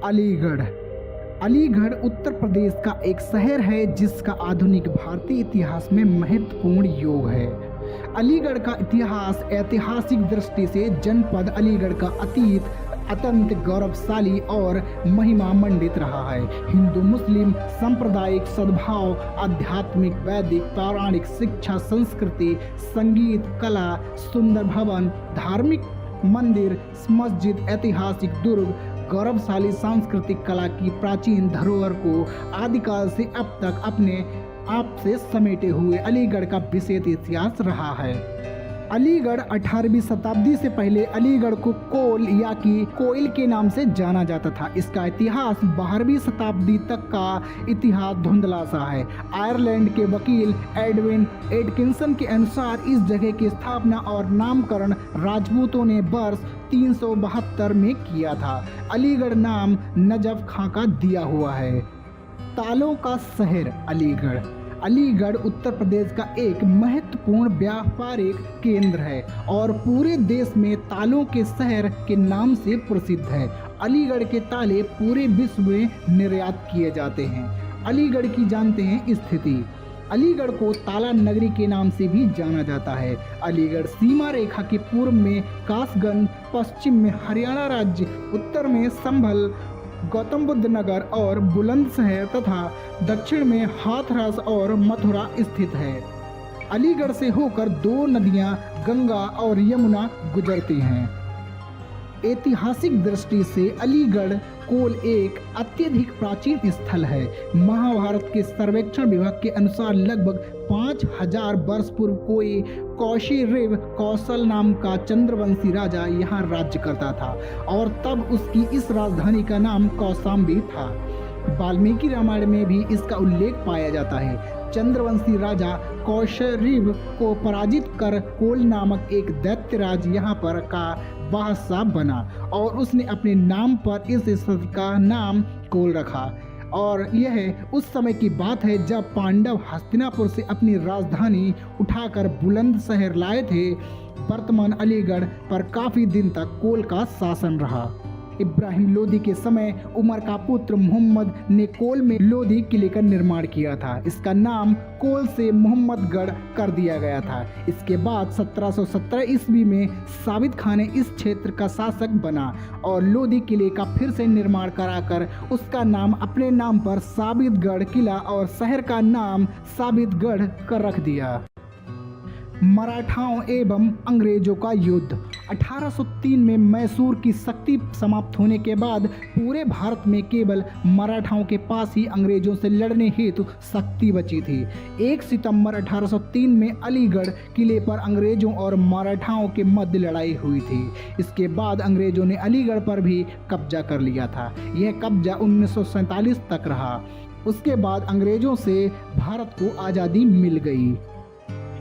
अलीगढ़। अलीगढ़ उत्तर प्रदेश का एक शहर है जिसका आधुनिक भारतीय इतिहास में महत्वपूर्ण योग है। अलीगढ़ का इतिहास ऐतिहासिक दृष्टि से जनपद अलीगढ़ का अतीत अत्यंत गौरवशाली और महिमा मंडित रहा है। हिंदू मुस्लिम सांप्रदायिक सद्भाव, आध्यात्मिक, वैदिक, पौराणिक शिक्षा, संस्कृति, संगीत, कला, सुंदर भवन, धार्मिक मंदिर, मस्जिद, ऐतिहासिक दुर्ग, गौरवशाली सांस्कृतिक कला की प्राचीन धरोहर को आदिकाल से अब तक अपने आप से समेटे हुए अलीगढ़ का विशेष इतिहास रहा है। अलीगढ़ 18वीं शताब्दी से पहले अलीगढ़ को कोल या कि कोइल के नाम से जाना जाता था। इसका इतिहास 12वीं शताब्दी तक का इतिहास धुंधला सा है। आयरलैंड के वकील एडविन एटकिंसन के अनुसार इस जगह की स्थापना और नामकरण राजपूतों ने वर्ष 372 में किया था। अलीगढ़ नाम नजफ खां का दिया हुआ है। तालों का शहर अलीगढ़। अलीगढ़ उत्तर प्रदेश का एक महत्वपूर्ण व्यापारिक केंद्र है और पूरे देश में तालों के शहर के नाम से प्रसिद्ध है। अलीगढ़ के ताले पूरे विश्व में निर्यात किए जाते हैं। अलीगढ़ की जानते हैं स्थिति। अलीगढ़ को ताला नगरी के नाम से भी जाना जाता है। अलीगढ़ सीमा रेखा के पूर्व में कासगंज, पश्चिम में हरियाणा राज्य, उत्तर में संभल, गौतम बुद्ध नगर और बुलंदशहर तथा दक्षिण में हाथरस और मथुरा स्थित है। अलीगढ़ से होकर 2 नदियां गंगा और यमुना गुजरती हैं। ऐतिहासिक दृष्टि से अलीगढ़ कोल एक अत्यधिक प्राचीन स्थल है। महाभारत के सर्वेक्षण विभाग के अनुसार लगभग 5000 वर्ष पूर्व कोई कौशिक कौशल नाम का चंद्रवंशी राजा यहाँ राज्य करता था और तब उसकी इस राजधानी का नाम कौशाम्बी था। वाल्मीकि रामायण में भी इसका उल्लेख पाया जाता है। चंद्रवंशी राजा कौशरिव को पराजित कर कोल नामक एक दैत्यराज यहाँ पर का बादशाह बना और उसने अपने नाम पर इस स्थल का नाम कोल रखा। और यह उस समय की बात है जब पांडव हस्तिनापुर से अपनी राजधानी उठाकर बुलंदशहर लाए थे। वर्तमान अलीगढ़ पर काफी दिन तक कोल का शासन रहा। इब्राहिम लोदी के समय उमर का पुत्र मोहम्मद ने कोल में लोदी किले का निर्माण किया था। इसका नाम कोल से मोहम्मदगढ़ कर दिया गया था। इसके बाद 1717 ईस्वी में साबित खान ने इस क्षेत्र का शासक बना और लोदी किले का फिर से निर्माण कराकर उसका नाम अपने नाम पर साबितगढ़ किला और शहर का नाम साबितगढ़ कर रख दिया। मराठाओं एवं अंग्रेजों का युद्ध। 1803 में मैसूर की शक्ति समाप्त होने के बाद पूरे भारत में केवल मराठाओं के पास ही अंग्रेजों से लड़ने हेतु शक्ति बची थी। 1 सितंबर 1803 में अलीगढ़ किले पर अंग्रेजों और मराठाओं के मध्य लड़ाई हुई थी। इसके बाद अंग्रेजों ने अलीगढ़ पर भी कब्जा कर लिया था। यह कब्जा 1947 तक रहा। उसके बाद अंग्रेजों से भारत को आज़ादी मिल गई।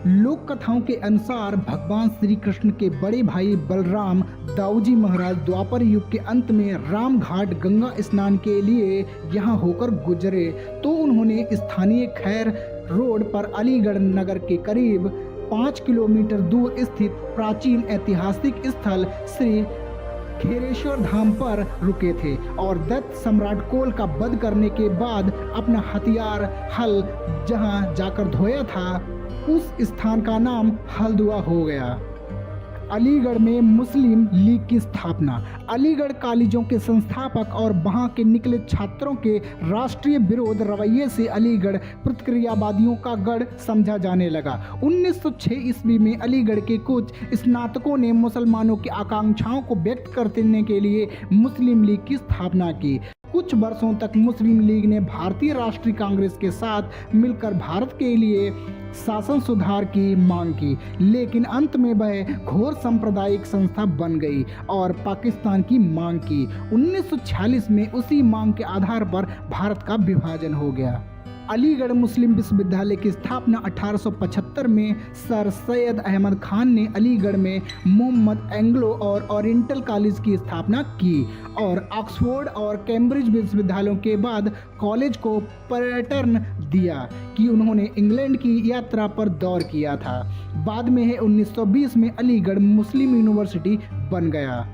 लोक कथाओं के अनुसार भगवान श्री कृष्ण के बड़े भाई बलराम दाऊजी महाराज द्वापर युग के अंत में राम घाट गंगा स्नान के लिए यहाँ होकर गुजरे तो उन्होंने स्थानीय खैर रोड पर अलीगढ़ नगर के करीब 5 किलोमीटर दूर स्थित प्राचीन ऐतिहासिक स्थल श्री खेरेश्वर धाम पर रुके थे और दैत्य सम्राट कोल का वध करने के बाद अपना हथियार हल जहाँ जाकर धोया था उस स्थान का नाम हल्द्वानी हो गया। अलीगढ़ में मुस्लिम लीग की स्थापना। अलीगढ़ कॉलेजों के संस्थापक और वहां के निकले छात्रों के राष्ट्रीय विरोध रवैये से अलीगढ़ प्रतिक्रियावादियों का गढ़ समझा जाने लगा। 1906 ईस्वी में अलीगढ़ के कुछ स्नातकों ने मुसलमानों की आकांक्षाओं को व्यक्त करने के लिए मुस्लिम लीग की स्थापना की। कुछ वर्षों तक मुस्लिम लीग ने भारतीय राष्ट्रीय कांग्रेस के साथ मिलकर भारत के लिए शासन सुधार की मांग की, लेकिन अंत में वह घोर सांप्रदायिक संस्था बन गई और पाकिस्तान की मांग की। 1946 में उसी मांग के आधार पर भारत का विभाजन हो गया। अलीगढ़ मुस्लिम विश्वविद्यालय की स्थापना 1875 में सर सैयद अहमद खान ने अलीगढ़ में मोहम्मद एंग्लो और ओरिएंटल कॉलेज की स्थापना की और ऑक्सफोर्ड और कैम्ब्रिज विश्वविद्यालयों के बाद कॉलेज को पर्यटन दिया कि उन्होंने इंग्लैंड की यात्रा पर दौर किया था। बाद में 1920 में अलीगढ़ मुस्लिम यूनिवर्सिटी बन गया।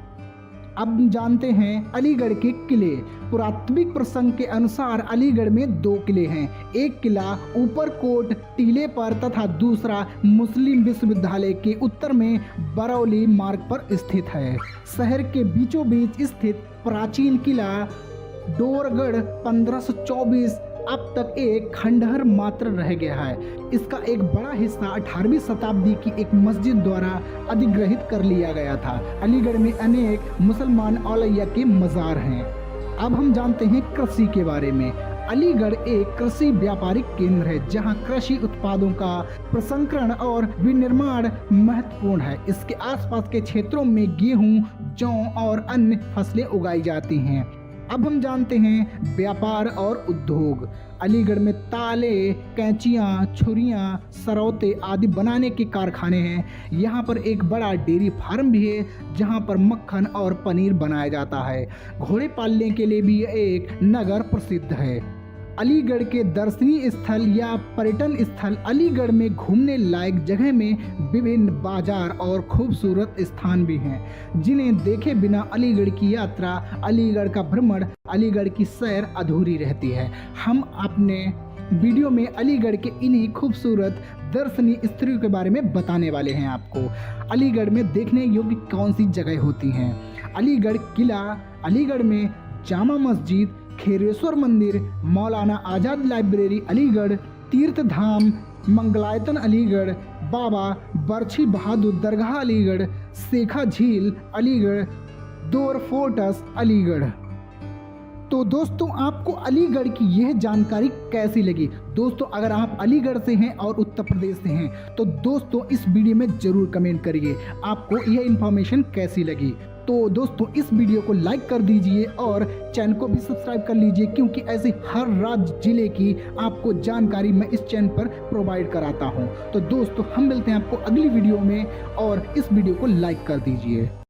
अब जानते हैं अलीगढ़ के किले। पुरातात्विक प्रसंग के अनुसार अलीगढ़ में 2 किले हैं। एक किला ऊपरकोट टीले पर तथा दूसरा मुस्लिम विश्वविद्यालय के उत्तर में बरौली मार्ग पर स्थित है। शहर के बीचों बीच स्थित प्राचीन किला डोरगढ़ 1524 अब तक एक खंडहर मात्र रह गया है। इसका एक बड़ा हिस्सा 18वीं शताब्दी की एक मस्जिद द्वारा अधिग्रहित कर लिया गया था। अलीगढ़ में अनेक मुसलमान औलिया के मज़ार हैं। अब हम जानते हैं कृषि के बारे में। अलीगढ़ एक कृषि व्यापारिक केंद्र है जहां कृषि उत्पादों का प्रसंस्करण और विनिर्माण महत्वपूर्ण है। इसके आसपास के क्षेत्रों में गेहूं, जौ और अन्य फसलें उगाई जाती हैं। अब हम जानते हैं व्यापार और उद्योग। अलीगढ़ में ताले, कैंचियाँ, छुरियाँ, सरौते आदि बनाने के कारखाने हैं। यहाँ पर एक बड़ा डेयरी फार्म भी है जहाँ पर मक्खन और पनीर बनाया जाता है। घोड़े पालने के लिए भी यह एक नगर प्रसिद्ध है। अलीगढ़ के दर्शनीय स्थल या पर्यटन स्थल। अलीगढ़ में घूमने लायक जगह में विभिन्न बाजार और खूबसूरत स्थान भी हैं जिन्हें देखे बिना अलीगढ़ की यात्रा, अलीगढ़ का भ्रमण, अलीगढ़ की सैर अधूरी रहती है। हम अपने वीडियो में अलीगढ़ के इन्हीं खूबसूरत दर्शनीय स्थलों के बारे में बताने वाले हैं आपको। अलीगढ़ में देखने योग्य कौन सी जगह होती हैं? अलीगढ़ किला, अलीगढ़ में जामा मस्जिद, खेरेश्वर मंदिर, मौलाना आज़ाद लाइब्रेरी अलीगढ़, तीर्थ धाम मंगलायतन अलीगढ़, बाबा बरछी बहादुर दरगाह अलीगढ़, शेखा झील अलीगढ़, दौर फोर्ट्स अलीगढ़। तो दोस्तों, आपको अलीगढ़ की यह जानकारी कैसी लगी? दोस्तों, अगर आप अलीगढ़ से हैं और उत्तर प्रदेश से हैं तो दोस्तों इस वीडियो में ज़रूर कमेंट करिए आपको यह इन्फॉर्मेशन कैसी लगी। तो दोस्तों, इस वीडियो को लाइक कर दीजिए और चैनल को भी सब्सक्राइब कर लीजिए क्योंकि ऐसे हर राज्य जिले की आपको जानकारी मैं इस चैनल पर प्रोवाइड कराता हूं। तो दोस्तों, हम मिलते हैं आपको अगली वीडियो में और इस वीडियो को लाइक कर दीजिए।